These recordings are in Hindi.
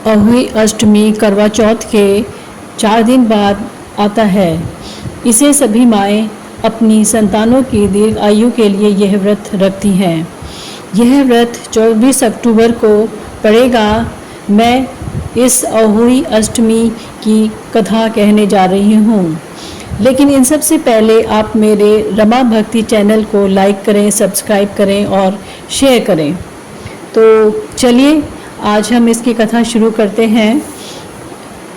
अहोई अष्टमी करवा चौथ के 4 दिन बाद आता है। इसे सभी माएँ अपनी संतानों की दीर्घ आयु के लिए यह व्रत रखती हैं। यह व्रत 24 अक्टूबर को पड़ेगा। मैं इस अहोई अष्टमी की कथा कहने जा रही हूँ, लेकिन इन सब से पहले आप मेरे रमा भक्ति चैनल को लाइक करें, सब्सक्राइब करें और शेयर करें। तो चलिए आज हम इसकी कथा शुरू करते हैं।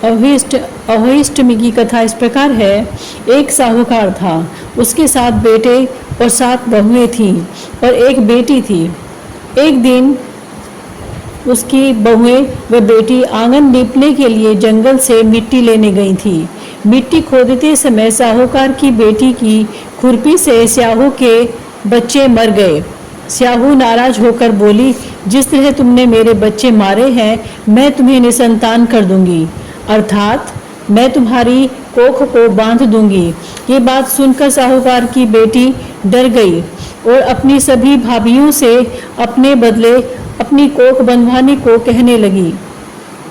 अहोई अष्टमी की कथा इस प्रकार है। एक साहूकार था, उसके 7 बेटे और 7 बहुएं थीं और एक बेटी थी। एक दिन उसकी बहुएं व बेटी आंगन लीपने के लिए जंगल से मिट्टी लेने गई थी। मिट्टी खोदते समय साहूकार की बेटी की खुरपी से स्याहू के बच्चे मर गए। स्याहू नाराज होकर बोली, जिस तरह तुमने मेरे बच्चे मारे हैं, मैं तुम्हें निसंतान कर दूंगी, अर्थात मैं तुम्हारी कोख को बांध दूंगी। ये बात सुनकर साहूकार की बेटी डर गई और अपनी सभी भाभियों से अपने बदले अपनी कोख बंधवाने को कहने लगी,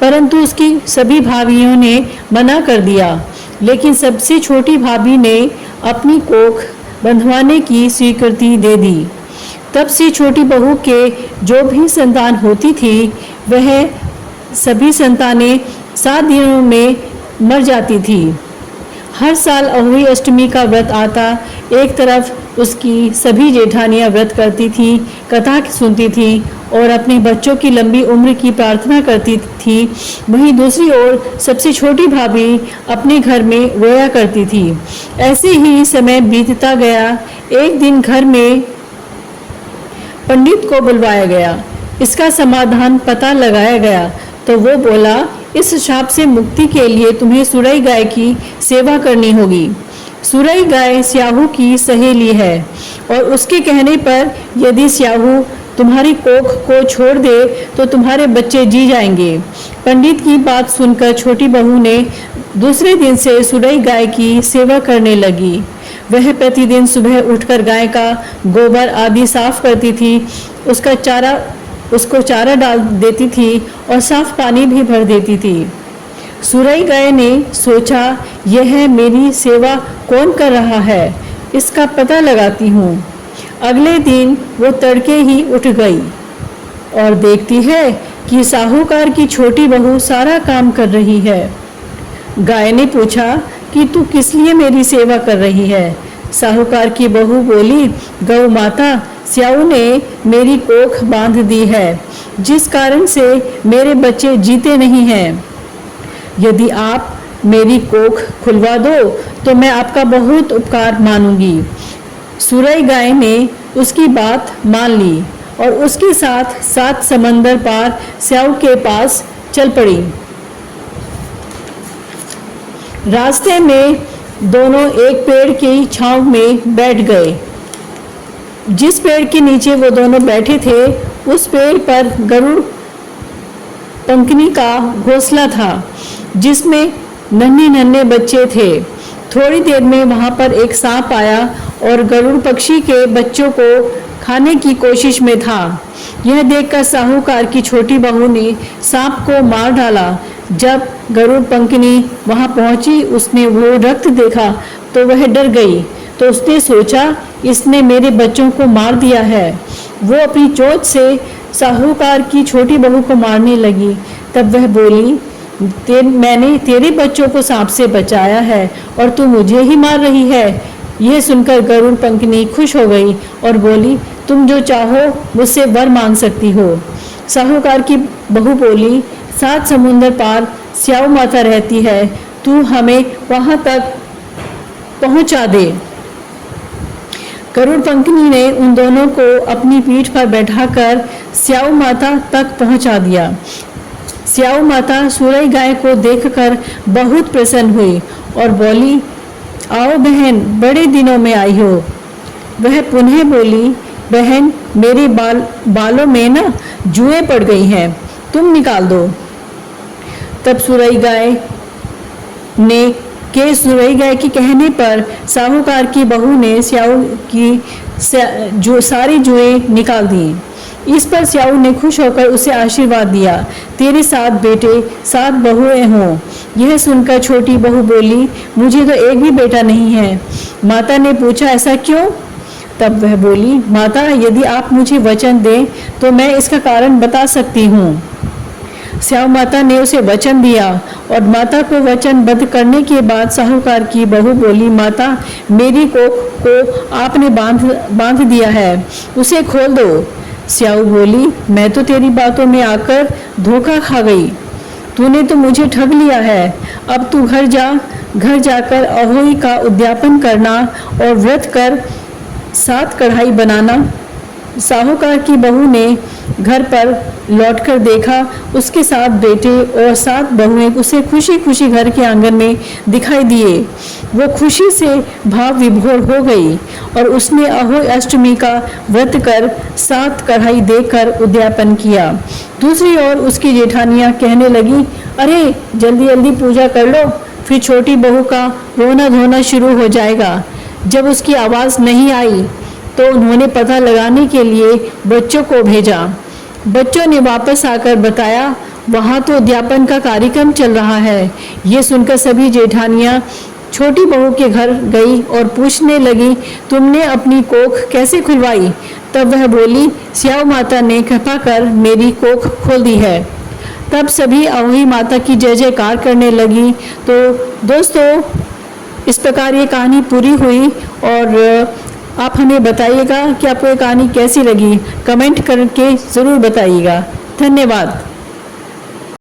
परंतु उसकी सभी भाभियों ने मना कर दिया। लेकिन सबसे छोटी भाभी ने अपनी कोख बंधवाने की स्वीकृति दे दी। तब से छोटी बहू के जो भी संतान होती थी, वह सभी संतानें 7 दिनों में मर जाती थी। हर साल अहोई अष्टमी का व्रत आता। एक तरफ उसकी सभी जेठानियां व्रत करती थी, कथा सुनती थी और अपने बच्चों की लंबी उम्र की प्रार्थना करती थी। वहीं दूसरी ओर सबसे छोटी भाभी अपने घर में रोया करती थी। ऐसे ही समय बीतता गया। एक दिन घर में पंडित को बुलवाया गया। इसका समाधान पता लगाया गया तो वो बोला, इस शाप से मुक्ति के लिए तुम्हें सुरई गाय की सेवा करनी होगी। सुरई गाय स्याहू की सहेली है और उसके कहने पर यदि स्याहू तुम्हारी कोख को छोड़ दे तो तुम्हारे बच्चे जी जाएंगे। पंडित की बात सुनकर छोटी बहू ने दूसरे दिन से सुरई गाय की सेवा करने लगी। वह प्रतिदिन सुबह उठकर गाय का गोबर आदि साफ करती थी, उसको चारा डाल देती थी और साफ पानी भी भर देती थी। सुरई गाय ने सोचा, यह मेरी सेवा कौन कर रहा है, इसका पता लगाती हूँ। अगले दिन वो तड़के ही उठ गई और देखती है कि साहूकार की छोटी बहू सारा काम कर रही है। गाय ने पूछा कि तू किस लिए मेरी सेवा कर रही है? साहूकार की बहू बोली, गौ माता, स्याहू ने मेरी कोख बांध दी है, जिस कारण से मेरे बच्चे जीते नहीं हैं। यदि आप मेरी कोख खुलवा दो तो मैं आपका बहुत उपकार मानूंगी। सुरई गाय ने उसकी बात मान ली और उसके साथ 7 समंदर पार स्याहू के पास चल पड़ी। रास्ते में दोनों एक पेड़ की छांव में बैठ गए। जिस पेड़ के नीचे वो दोनों बैठे थे, उस पेड़ पर गरुड़ पंखनी का घोंसला था, जिसमें नन्हे नन्हे बच्चे थे। थोड़ी देर में वहां पर एक सांप आया और गरुड़ पक्षी के बच्चों को खाने की कोशिश में था। यह देखकर साहूकार की छोटी बहू ने सांप को मार डाला। जब गरुड़ पंखनी वहां पहुंची, उसने वो रक्त देखा तो वह डर गई। तो उसने सोचा, इसने मेरे बच्चों को मार दिया है। वो अपनी चोंच से साहूकार की छोटी बहू को मारने लगी। तब वह बोली, मैंने तेरे बच्चों को सांप से बचाया है और तू मुझे ही मार रही है। यह सुनकर गरुड़ पंखनी खुश हो गई और बोली, तुम जो चाहो मुझसे वर मांग सकती हो। साहूकार की बहू बोली, 7 समुंदर पार स्याहू माता रहती है, तू हमें वहां तक पहुंचा दे। गरुड़ पंखनी ने उन दोनों को अपनी पीठ पर बैठाकर स्याहू माता तक पहुंचा दिया। स्याहू माता सुरई गाय को देखकर बहुत प्रसन्न हुई और बोली, आओ बहन, बड़े दिनों में आई हो। वह पुनः बोली, बहन, मेरे बालों में ना जुएं पड़ गई हैं, तुम निकाल दो। तब सुरई गाय के कहने पर साहूकार की बहू ने स्याहू की जो सारी जुएं निकाल दी। इस पर स्याऊ ने खुश होकर उसे आशीर्वाद दिया। तेरे 7 बेटे 7 बहुएं हों। यह सुनकर छोटी बहू बोली, मुझे तो एक भी बेटा नहीं है। माता ने पूछा, ऐसा क्यों? तब वह बोली, माता, यदि आप मुझे वचन दें तो मैं इसका कारण बता सकती हूँ। स्याऊ माता ने उसे वचन दिया और माता को वचनबद्ध करने के बाद साहूकार की बहू बोली, माता, मेरी कोख को आपने बांध दिया है, उसे खोल दो। स्याऊ बोली, मैं तो तेरी बातों में आकर धोखा खा गई। तूने तो मुझे ठग लिया है। अब तू घर जाकर अहोई का उद्यापन करना और व्रत कर 7 कढ़ाई बनाना। साहूकार की बहू ने घर पर लौटकर देखा, उसके 7 बेटे और 7 बहुएं उसे खुशी खुशी घर के आंगन में दिखाई दिए। वो खुशी से भाव विभोर हो गई और उसने अहोई अष्टमी का व्रत कर 7 कढ़ाई देकर उद्यापन किया। दूसरी ओर उसकी जेठानियां कहने लगी, अरे जल्दी जल्दी पूजा कर लो, फिर छोटी बहू का रोना धोना शुरू हो जाएगा। जब उसकी आवाज़ नहीं आई तो उन्होंने पता लगाने के लिए बच्चों को भेजा। बच्चों ने वापस आकर बताया, वहाँ तो उद्यापन का कार्यक्रम चल रहा है। ये सुनकर सभी जेठानियाँ छोटी बहू के घर गई और पूछने लगी, तुमने अपनी कोख कैसे खुलवाई? तब वह बोली, स्याऊ माता ने कृपा कर मेरी कोख खोल दी है। तब सभी अहोई माता की जय जयकार करने लगी। तो दोस्तों, इस प्रकार ये कहानी पूरी हुई और आप हमें बताइएगा कि आपको ये कहानी कैसी लगी। कमेंट करके ज़रूर बताइएगा। धन्यवाद।